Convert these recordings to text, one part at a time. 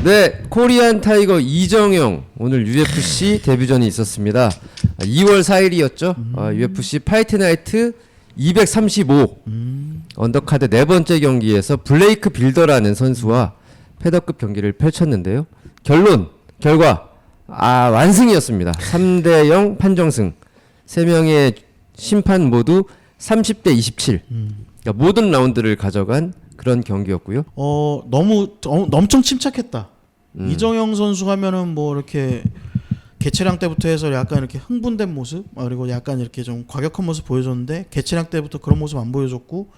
네, 코리안 타이거 이정영 오늘 UFC 데뷔전이 있었습니다. 2월 4일이었죠. UFC 파이트 나이트 235 언더카드 네 번째 경기에서 블레이크 빌더라는 선수와 패더급 경기를 펼쳤는데요. 결과 완승이었습니다. 3대0 판정승. 3명의 심판 모두 30대 27. 그러니까 모든 라운드를 가져간 그런 경기였고요. 엄청 침착했다. 이정영 선수 하면은 뭐 이렇게 개체량 때부터 해서 약간 이렇게 흥분된 모습, 그리고 약간 이렇게 좀 과격한 모습 보여줬는데 개체량 때부터 그런 모습 안 보여줬고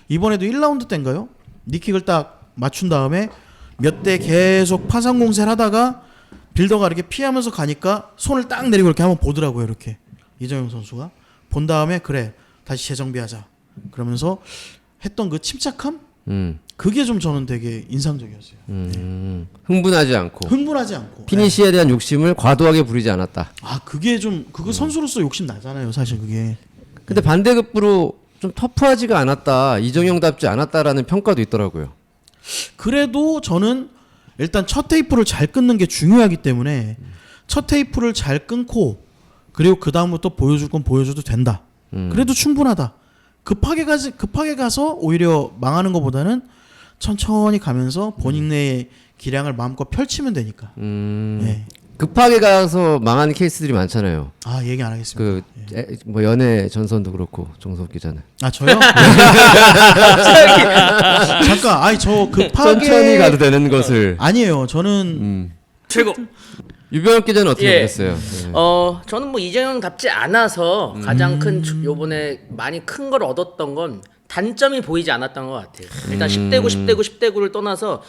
이번에도 1라운드 때인가요? 니킥을 딱 맞춘 다음에 몇 대 계속 파상 공세를 하다가 빌더가 이렇게 피하면서 가니까 손을 딱 내리고 이렇게 한번 보더라고요. 이렇게 이정영 선수가 본 다음에 그래 다시 재정비하자 그러면서 했던 그 침착함 그게 좀 저는 되게 인상적이었어요. 흥분하지 않고 피니시에 대한 욕심을 과도하게 부리지 않았다. 그게 좀 그거 선수로서 욕심 나잖아요, 사실 그게. 근데 반대급부로 좀 터프하지가 않았다, 이정영답지 않았다라는 평가도 있더라고요. 그래도 저는 일단 첫 테이프를 잘 끊는 게 중요하기 때문에 첫 테이프를 잘 끊고 그리고 그 다음부터 보여줄 건 보여줘도 된다. 그래도 충분하다. 급하게 가서 오히려 망하는 것보다는 천천히 가면서 본인의 기량을 마음껏 펼치면 되니까. 네. 급하게 가서 망하는 케이스들이 많잖아요. 얘기 안 하겠습니다. 뭐 연애 전선도 그렇고 정석 기자는. 저요? 잠깐, 저 급하게 천천히 가도 되는 것을. 아니에요. 저는 최고. 유병혁 기자는 어떻게 보셨어요? 네. 저는 뭐 이정영답지 않아서 가장 큰 요번에 많이 큰 걸 얻었던 건 단점이 보이지 않았던 것 같아요. 일단 10대 9, 10대 9, 10대 9를 떠나서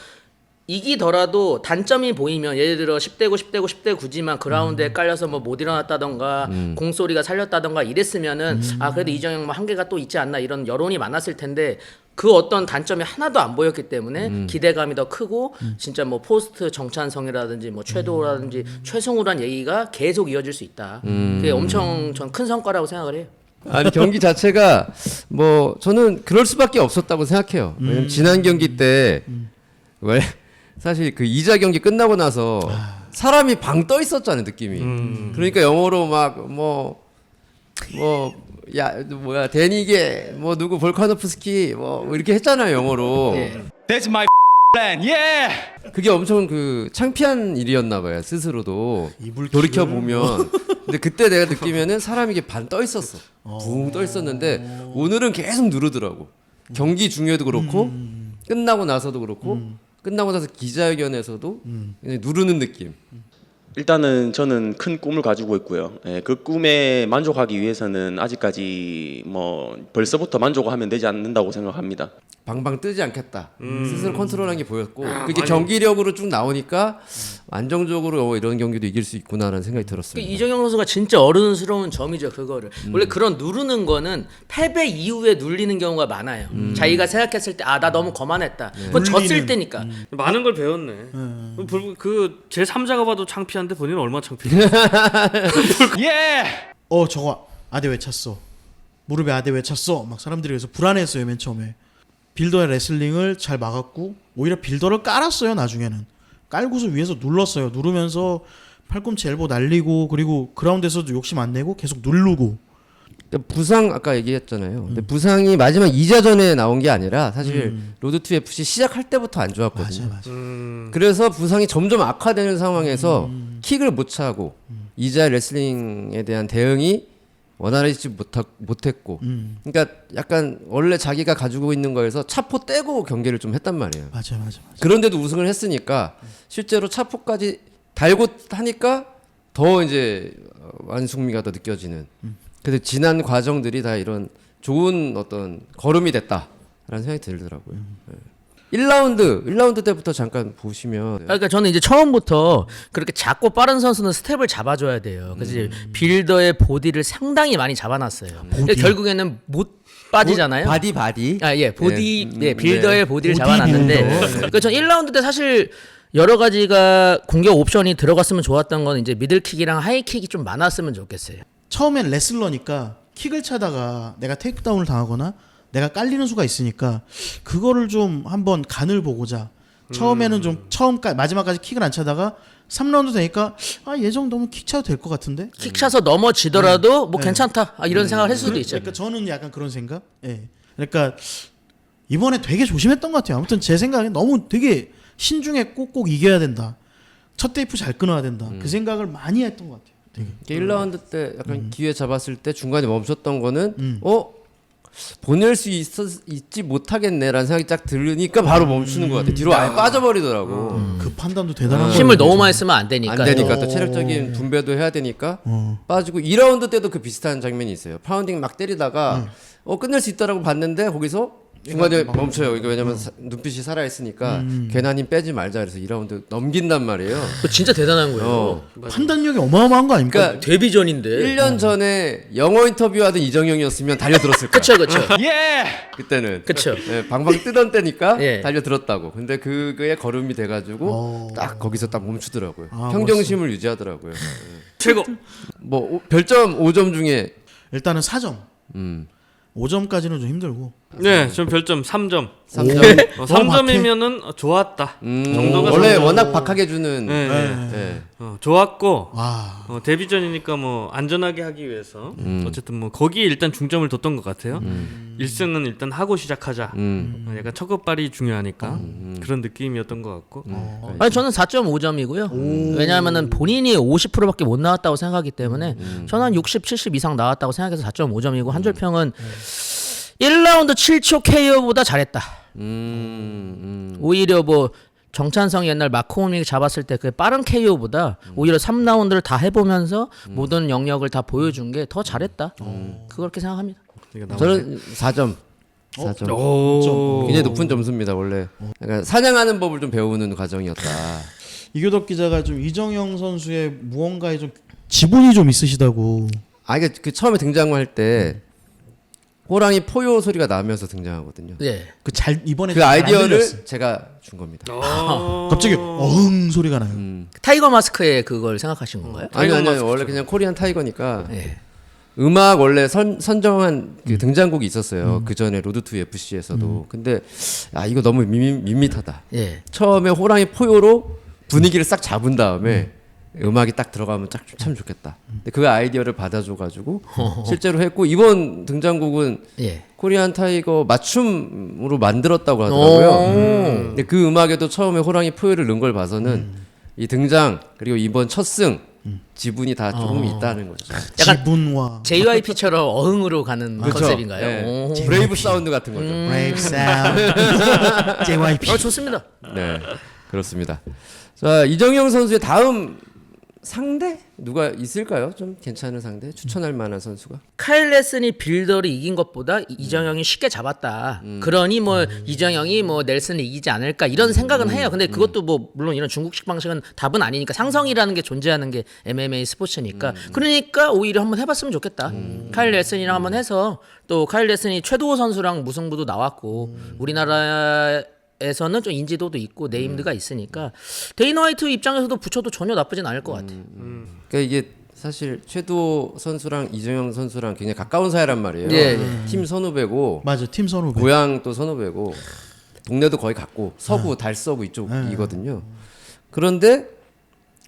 이기더라도 단점이 보이면 예를 들어 10대 9, 10대 9, 10대 9지만 그라운드에 깔려서 뭐 못 일어났다던가 공소리가 살렸다던가 이랬으면은 그래도 이정영 뭐 한계가 또 있지 않나 이런 여론이 많았을 텐데 그 어떤 단점이 하나도 안 보였기 때문에 기대감이 더 크고 진짜 뭐 포스트 정찬성이라든지 뭐 최도라든지 최성우란 얘기가 계속 이어질 수 있다. 그게 엄청 전 큰 성과라고 생각을 해요. 아니 경기 자체가 뭐 저는 그럴 수밖에 없었다고 생각해요. 왜냐면 지난 경기 때 왜 사실 그 2자 경기 끝나고 나서 사람이 방 떠 있었잖아요, 느낌이. 그러니까 영어로 막 데니게 뭐 누구 볼카노프스키 뭐 이렇게 했잖아요, 영어로. That's my plan. Yeah. 그게 엄청 그 창피한 일이었나 봐요, 스스로도. 돌이켜 보면. 근데 그때 내가 느끼면은 사람이 이게 반 떠 있었어. 붕 떠 있었는데 오늘은 계속 누르더라고. 경기 중에도 그렇고 끝나고 나서도 그렇고 끝나고 나서 기자회견에서도 그냥 누르는 느낌. 일단은 저는 큰 꿈을 가지고 있고요. 그 꿈에 만족하기 위해서는 아직까지 뭐 벌써부터 만족하면 되지 않는다고 생각합니다. 방방 뜨지 않겠다. 스스로 컨트롤한 게 보였고 그게 경기력으로 쭉 나오니까 안정적으로 이런 경기도 이길 수 있구나라는 생각이 들었습니다. 이정영 선수가 진짜 어른스러운 점이죠, 그거를. 원래 그런 누르는 거는 패배 이후에 눌리는 경우가 많아요. 자기가 생각했을 때 나 너무 거만했다. 그건 졌을 때니까. 많은 걸 배웠네. 그 제 3자가 봐도 창피한데 본인은 얼마나 창피해? Yeah. 저거 아대 왜 찼어? 무릎에 아대 왜 찼어? 막 사람들이 그래서 불안했어요, 맨 처음에. 빌더의 레슬링을 잘 막았고 오히려 빌더를 깔았어요. 나중에는 깔고서 위에서 눌렀어요. 누르면서 팔꿈치 엘보 날리고 그리고 그라운드에서도 욕심 안 내고 계속 누르고. 부상 아까 얘기했잖아요. 근데 부상이 마지막 2자전에 나온 게 아니라 사실 로드 투 FC 시작할 때부터 안 좋았거든요. 맞아. 그래서 부상이 점점 악화되는 상황에서 킥을 못 차고 2자 레슬링에 대한 대응이 원활하지 못했고 그러니까 약간 원래 자기가 가지고 있는 거에서 차포 떼고 경기를 좀 했단 말이에요. 맞아. 그런데도 우승을 했으니까 실제로 차포까지 달고 하니까 더 이제 완숙미가 더 느껴지는. 그래서 지난 과정들이 다 이런 좋은 어떤 걸음이 됐다라는 생각이 들더라고요. 1라운드 때부터 잠깐 보시면 그러니까 저는 이제 처음부터 그렇게 작고 빠른 선수는 스텝을 잡아줘야 돼요. 그래서 이제 빌더의 보디를 상당히 많이 잡아놨어요. 근데 결국에는 못 빠지잖아요. 바디. 빌더의 보디를 보디 잡아놨는데 빌더. 그러니까 전 1라운드 때 사실 여러 가지가 공격 옵션이 들어갔으면 좋았던 건 이제 미들킥이랑 하이킥이 좀 많았으면 좋겠어요. 처음엔 레슬러니까 킥을 차다가 내가 테이크다운을 당하거나 내가 깔리는 수가 있으니까 그거를 좀 한번 간을 보고자 처음에는 좀 마지막까지 킥을 안 차다가 3라운드 되니까 얘 정도면 킥 차도 될 것 같은데. 킥 차서 넘어지더라도 뭐 괜찮다 이런 생각을 했을 수도 있죠. 그러니까 저는 약간 그런 생각. 예. 그러니까 이번에 되게 조심했던 것 같아요. 아무튼 제 생각에 너무 되게 신중했고 꼭 이겨야 된다. 첫 테이프 잘 끊어야 된다. 그 생각을 많이 했던 것 같아요. 되게. 1라운드 때 약간 기회 잡았을 때 중간에 멈췄던 거는 보낼 수 있지 못하겠네라는 생각이 딱 들으니까 바로 멈추는 것 같아. 뒤로 아예 빠져버리더라고. 그 판단도 대단한 거예요. 힘을 너무 많이 쓰면 안 되니까. 안 되니까 또 체력적인 분배도 해야 되니까 빠지고 2라운드 때도 그 비슷한 장면이 있어요. 파운딩 막 때리다가 끝낼 수 있다라고 봤는데 거기서 중간에 멈춰요. 이거 왜냐면 눈빛이 살아 있으니까 괜한 힘 빼지 말자 그래서 2라운드 넘긴단 말이에요. 그거 진짜 대단한 거예요. 판단력이 어마어마한 거 아닙니까? 그러니까 데뷔전인데. 1년 전에 영어 인터뷰하던 이정형이었으면 달려들었을 거야. 그쵸. 예. 그때는. 그쵸. 네, 방방 뜨던 때니까 예. 달려들었다고. 근데 그거에 걸음이 돼가지고 딱 거기서 딱 멈추더라고요. 아, 평정심을 유지하더라고요. 최고. 뭐 별점 5점 중에 일단은 4점. 5점까지는 좀 힘들고. 네, 전 별점 3점. 3점. 3점이면은 좋았다. 정도가 원래 3점. 워낙 박하게 주는. 네, 네. 네. 좋았고 와. 데뷔전이니까 뭐 안전하게 하기 위해서 어쨌든 뭐 거기에 일단 중점을 뒀던 것 같아요. 1승은 일단 하고 시작하자. 약간 첫 끝발이 중요하니까 그런 느낌이었던 것 같고. 아니 저는 4.5점이고요. 왜냐하면은 본인이 50%밖에 못 나왔다고 생각하기 때문에 저는 한 60, 70 이상 나왔다고 생각해서 4.5점이고 한줄평은 1라운드 7초 KO보다 잘했다. 오히려 뭐 정찬성이 옛날 마코오믹 잡았을 때 그 빠른 KO보다 오히려 3라운드를 다 해보면서 모든 영역을 다 보여준 게 더 잘했다. 그렇게 생각합니다. 저는 4점. 4점. 오. 굉장히 높은 점수입니다 원래. 약간 사냥하는 법을 좀 배우는 과정이었다. 이교덕 기자가 좀 이정영 선수의 무언가에 좀 지분이 좀 있으시다고. 이게 그 처음에 등장할 때 호랑이 포효 소리가 나면서 등장하거든요. 네. 이번에 그 잘안 아이디어를 들렸어요. 제가 준 겁니다. 갑자기 어흥 소리가 나요. 타이거 마스크에 그걸 생각하신 건가요? 아니 원래 그냥 코리안 타이거니까 네. 음악 원래 선정한 그 등장곡이 있었어요. 그 전에 로드 투 FC에서도. 근데 이거 너무 밋밋하다. 예. 처음에 호랑이 포효로 분위기를 싹 잡은 다음에 음악이 딱 들어가면 참 좋겠다. 근데 그 아이디어를 받아줘가지고 실제로 했고 이번 등장곡은 예. 코리안 타이거 맞춤으로 만들었다고 하더라고요. 근데 그 음악에도 처음에 호랑이 포효를 넣은 걸 봐서는 이 등장 그리고 이번 첫 승 지분이 다 조금 있다는 거죠. 약간 지분과 JYP처럼 어흥으로 가는 그쵸? 컨셉인가요? 네. 오. 브레이브 사운드 같은 거죠. 브레이브 사운드 JYP. 좋습니다. 네, 그렇습니다. 자, 이정영 선수의 다음 상대 누가 있을까요? 좀 괜찮은 상대 추천할 만한 선수가? 카일 레슨이 빌더를 이긴 것보다 이정영이 쉽게 잡았다. 그러니 뭐 이정영이 뭐 넬슨을 이기지 않을까 이런 생각은 해요. 근데 그것도 뭐 물론 이런 중국식 방식은 답은 아니니까 상성이라는 게 존재하는 게 MMA 스포츠니까 그러니까 오히려 한번 해봤으면 좋겠다. 카일 레슨이랑 한번 해서 또 카일 레슨이 최도호 선수랑 무승부도 나왔고 우리나라에서는 좀 인지도도 있고 네임드가 있으니까 데이너 화이트 입장에서도 붙여도 전혀 나쁘진 않을 것 같아. 그러니까 이게 사실 최도 선수랑 이정영 선수랑 굉장히 가까운 사이란 말이에요. 예, 팀 선후배고 맞아, 팀 선후배. 고향 또 선후배고 동네도 거의 같고 서구 달서구 이쪽이거든요. 그런데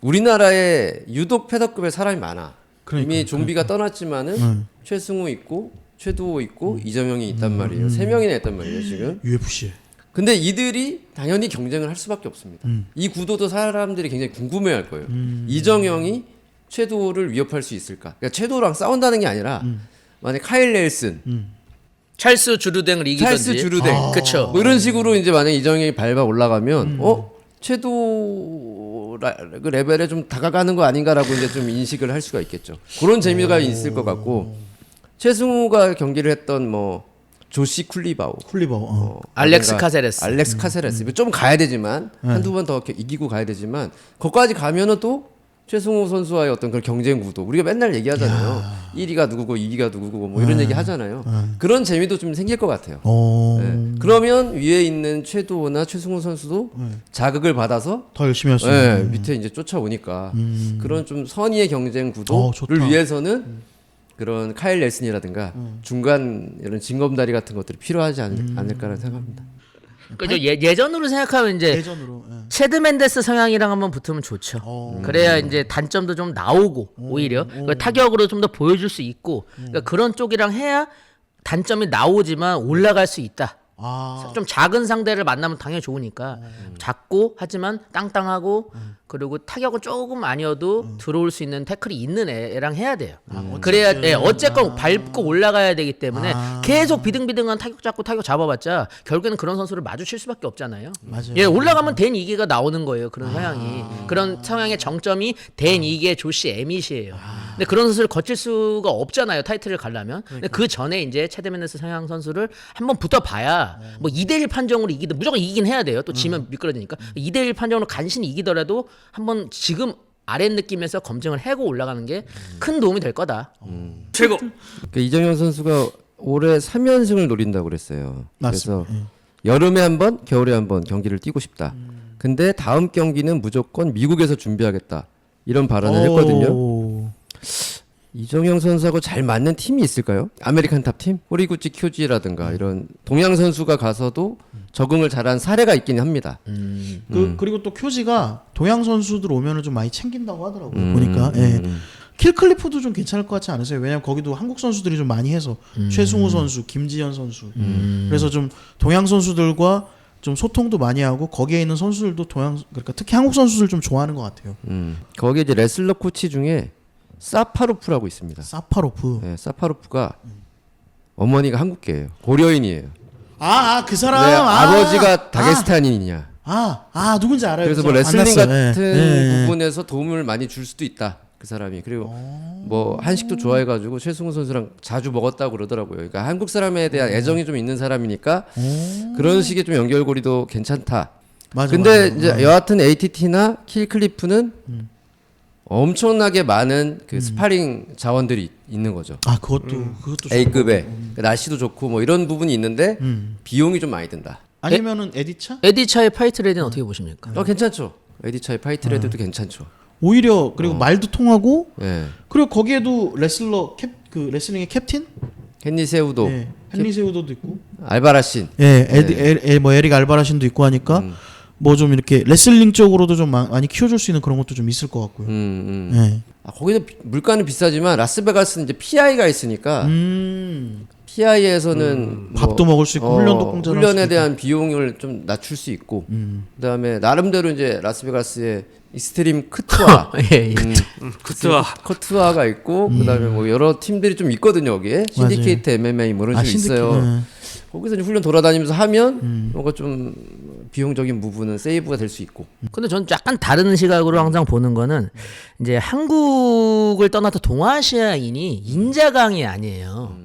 우리나라에 유독 패더급의 사람이 많아. 이미 좀비가 떠났지만은 최승우 있고 최도호 있고 이정영이 있단 말이에요. 3명이나 있단 말이에요 지금. UFC에. 근데 이들이 당연히 경쟁을 할 수밖에 없습니다. 이 구도도 사람들이 굉장히 궁금해할 거예요. 이정영이 최도를 위협할 수 있을까? 그러니까 최도랑 싸운다는 게 아니라 만약 카일 넬슨, 찰스 주르댕을 이기든지. 찰스 주르댕, 그쵸. 뭐 이런 식으로 이제 만약 이정영이 밟아 올라가면 최도 그 레벨에 좀 다가가는 거 아닌가라고 이제 좀 인식을 할 수가 있겠죠. 그런 재미가 있을 것 같고 최승우가 경기를 했던 뭐 조시 쿨리바오. 알렉스 카세레스. 알렉스 카세레스. 좀 가야 되지만 한두 번 더 이기고 가야 되지만 거기까지 가면은 또 최승우 선수와의 어떤 그런 경쟁 구도 우리가 맨날 얘기하잖아요. 1위가 누구고 2위가 누구고 뭐 이런 얘기 하잖아요. 그런 재미도 좀 생길 것 같아요. 네. 그러면 위에 있는 최도나 최승우 선수도 자극을 받아서 더 열심히 할 수 네, 있는. 밑에 이제 쫓아오니까 그런 좀 선의의 경쟁 좋다. 구도를 위해서는 그런 카일 넬슨이라든가 중간 이런 징검다리 같은 것들이 필요하지 않을까라는 생각합니다. 그죠. 예전으로 생각하면 이제 예전으로. 예. 체드 맨데스 성향이랑 한번 붙으면 좋죠. 그래야 이제 단점도 좀 나오고 오히려 그러니까 타격으로 좀 더 보여줄 수 있고 그러니까 그런 쪽이랑 해야 단점이 나오지만 올라갈 수 있다. 아. 좀 작은 상대를 만나면 당연히 좋으니까 작고 하지만 땅땅하고 그리고 타격은 조금 아니어도 들어올 수 있는 태클이 있는 애랑 해야 돼요. 그래야 어쨌건 밟고 올라가야 되기 때문에 계속 비등비등한 타격 잡아봤자 결국에는 그런 선수를 마주칠 수밖에 없잖아요. 맞아요. 예, 올라가면 댄 이기가 나오는 거예요. 그런 성향이 그런 성향의 정점이 댄 이기의 조시 에밋이에요. 근데 그런 선수를 거칠 수가 없잖아요. 타이틀을 가려면. 근데 그 전에 이제 체드 맨데스 성향 선수를 한번 붙어봐야 뭐 2대1 판정으로 이기든 무조건 이기긴 해야 돼요. 또 지면 미끄러지니까 2대1 판정으로 간신히 이기더라도 한번 지금 아랫 느낌에서 검증을 해고 올라가는 게 큰 도움이 될 거다. 최고. 그러니까 이정현 선수가 올해 3연승을 노린다고 그랬어요. 맞습니다. 그래서 여름에 한 번, 겨울에 한 번 경기를 뛰고 싶다. 근데 다음 경기는 무조건 미국에서 준비하겠다. 이런 발언을 했거든요. 오. 이정현 선수하고 잘 맞는 팀이 있을까요? 아메리칸 탑 팀? 호리구치 큐지라든가 이런 동양 선수가 가서도 적응을 잘한 사례가 있긴 합니다. 그리고 또 큐지가 동양 선수들 오면은 좀 많이 챙긴다고 하더라고요. 보니까. 예. 킬클리프도 좀 괜찮을 것 같지 않으세요? 왜냐면 거기도 한국 선수들이 좀 많이 해서 최승우 선수, 김지현 선수. 그래서 좀 동양 선수들과 좀 소통도 많이 하고 거기에 있는 선수들도 그러니까 특히 한국 선수들 좀 좋아하는 것 같아요. 거기에 이제 레슬러 코치 중에 사파로프라고 있습니다. 사파로프. 네, 사파로프가 어머니가 한국계예요. 고려인이에요. 그 사람. 네, 아버지가 다게스탄인이냐. 누군지 알아요. 그래서 뭐 그 사람. 레슬링 만났어요. 같은 부분에서 도움을 많이 줄 수도 있다. 그 사람이. 그리고 뭐 한식도 좋아해가지고 최승우 선수랑 자주 먹었다고 그러더라고요. 그러니까 한국 사람에 대한 애정이 좀 있는 사람이니까 그런 식의 좀 연결고리도 괜찮다. 맞아. 근데 이제 여하튼 ATT나 킬클리프는 엄청나게 많은 그 스파링 자원들이 있는 거죠. 그것도 A급에 날씨도 좋고 뭐 이런 부분이 있는데 비용이 좀 많이 든다. 아니면은 에디차? 에디차의 파이트 레디는 어떻게 보십니까? 괜찮죠. 에디차의 파이트레드도 괜찮죠. 오히려 그리고 말도 통하고 예. 그리고 거기에도 그 레슬링의 캡틴? 헨리 세우도, 예. 헨리 세우도도 있고. 알바라신. 예. 에릭 알바라신도 있고 하니까 뭐 좀 이렇게 레슬링 쪽으로도 좀 많이 키워줄 수 있는 그런 것도 좀 있을 것 같고요. 예. 거기도 물가는 비싸지만 라스베가스는 이제 PI가 있으니까 PI에서는 밥도 먹을 수 있고 훈련도 공짜로 할 훈련에 수도 대한 비용을 좀 낮출 수 있고 그다음에 나름대로 이제 라스베가스의 익스트림 크투아 커투아가 있고 그다음에 뭐 여러 팀들이 좀 있거든요 여기에 신디케이트 MMA 뭐 이런 식으로 있어요. 거기서 이제 훈련 돌아다니면서 하면 뭔가 좀 비용적인 부분은 세이브가 될 수 있고. 근데 저는 약간 다른 시각으로 항상 보는 거는 이제 한국을 떠나서 동아시아인이 인자강이 아니에요.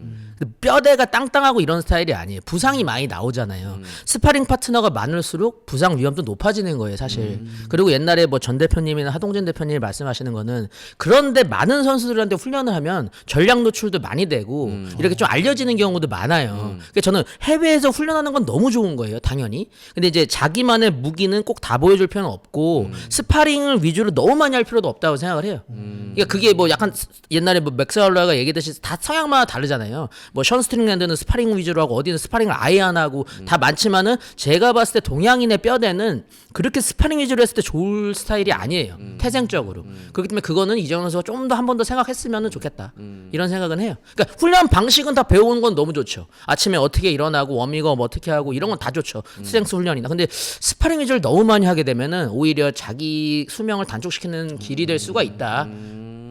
뼈대가 땅땅하고 이런 스타일이 아니에요. 부상이 많이 나오잖아요. 스파링 파트너가 많을수록 부상 위험도 높아지는 거예요, 사실. 그리고 옛날에 뭐 전 대표님이나 하동진 대표님이 말씀하시는 거는 그런데 많은 선수들한테 훈련을 하면 전략 노출도 많이 되고 이렇게 좀 알려지는 경우도 많아요. 그러니까 저는 해외에서 훈련하는 건 너무 좋은 거예요, 당연히. 근데 이제 자기만의 무기는 꼭 다 보여줄 필요는 없고 스파링을 위주로 너무 많이 할 필요도 없다고 생각을 해요. 그러니까 그게 뭐 약간 옛날에 뭐 맥스할러가 얘기했듯이 다 성향마다 다르잖아요. 뭐 션 스트링랜드는 스파링 위주로 하고 어디는 스파링을 아예 안 하고 다 많지만은 제가 봤을 때 동양인의 뼈대는 그렇게 스파링 위주로 했을 때 좋을 스타일이 아니에요. 태생적으로. 그렇기 때문에 그거는 이정현 선수가 좀 더 한 번 더 생각했으면 좋겠다. 이런 생각은 해요. 그러니까 훈련 방식은 다 배우는 건 너무 좋죠. 아침에 어떻게 일어나고 워밍업 어떻게 하고 이런 건 다 좋죠. 스트렝스 훈련이나. 근데 스파링 위주를 너무 많이 하게 되면은 오히려 자기 수명을 단축시키는 길이 될 수가 있다.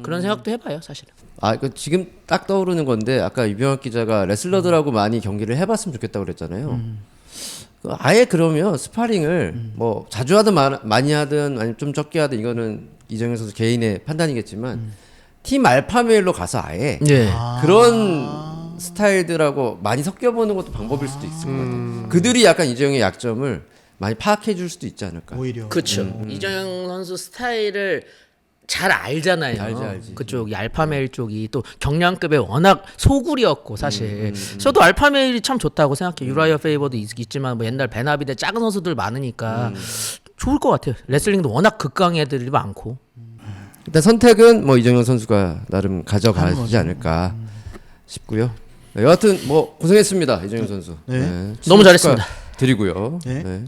그런 생각도 해봐요, 사실은. 지금 딱 떠오르는 건데 아까 이병헌 기자가 레슬러들하고 많이 경기를 해봤으면 좋겠다고 그랬잖아요. 아예 그러면 스파링을 뭐 자주 하든 많이 하든 아니면 좀 적게 하든 이거는 이정현 선수 개인의 판단이겠지만 팀 알파메일로 가서 아예 그런 스타일들하고 많이 섞여보는 것도 방법일 수도 있을 것 같아요. 그들이 약간 이정현의 약점을 많이 파악해 줄 수도 있지 않을까. 오히려. 그렇죠. 이정현 선수 스타일을 잘 알잖아요. 알지. 그쪽 알파메일 쪽이 또 경량급에 워낙 소굴이었고 사실. 저도 알파메일이 참 좋다고 생각해요. 유라이어 페이버도 있지만 뭐 옛날 베나비데 작은 선수들 많으니까 좋을 것 같아요. 레슬링도 워낙 극강 애들이 많고. 일단 선택은 뭐 이정현 선수가 나름 가져가지 않을까 싶고요. 여하튼 뭐 고생했습니다 이정현 선수. 네. 너무 잘했습니다. 드리고요. 네. 네.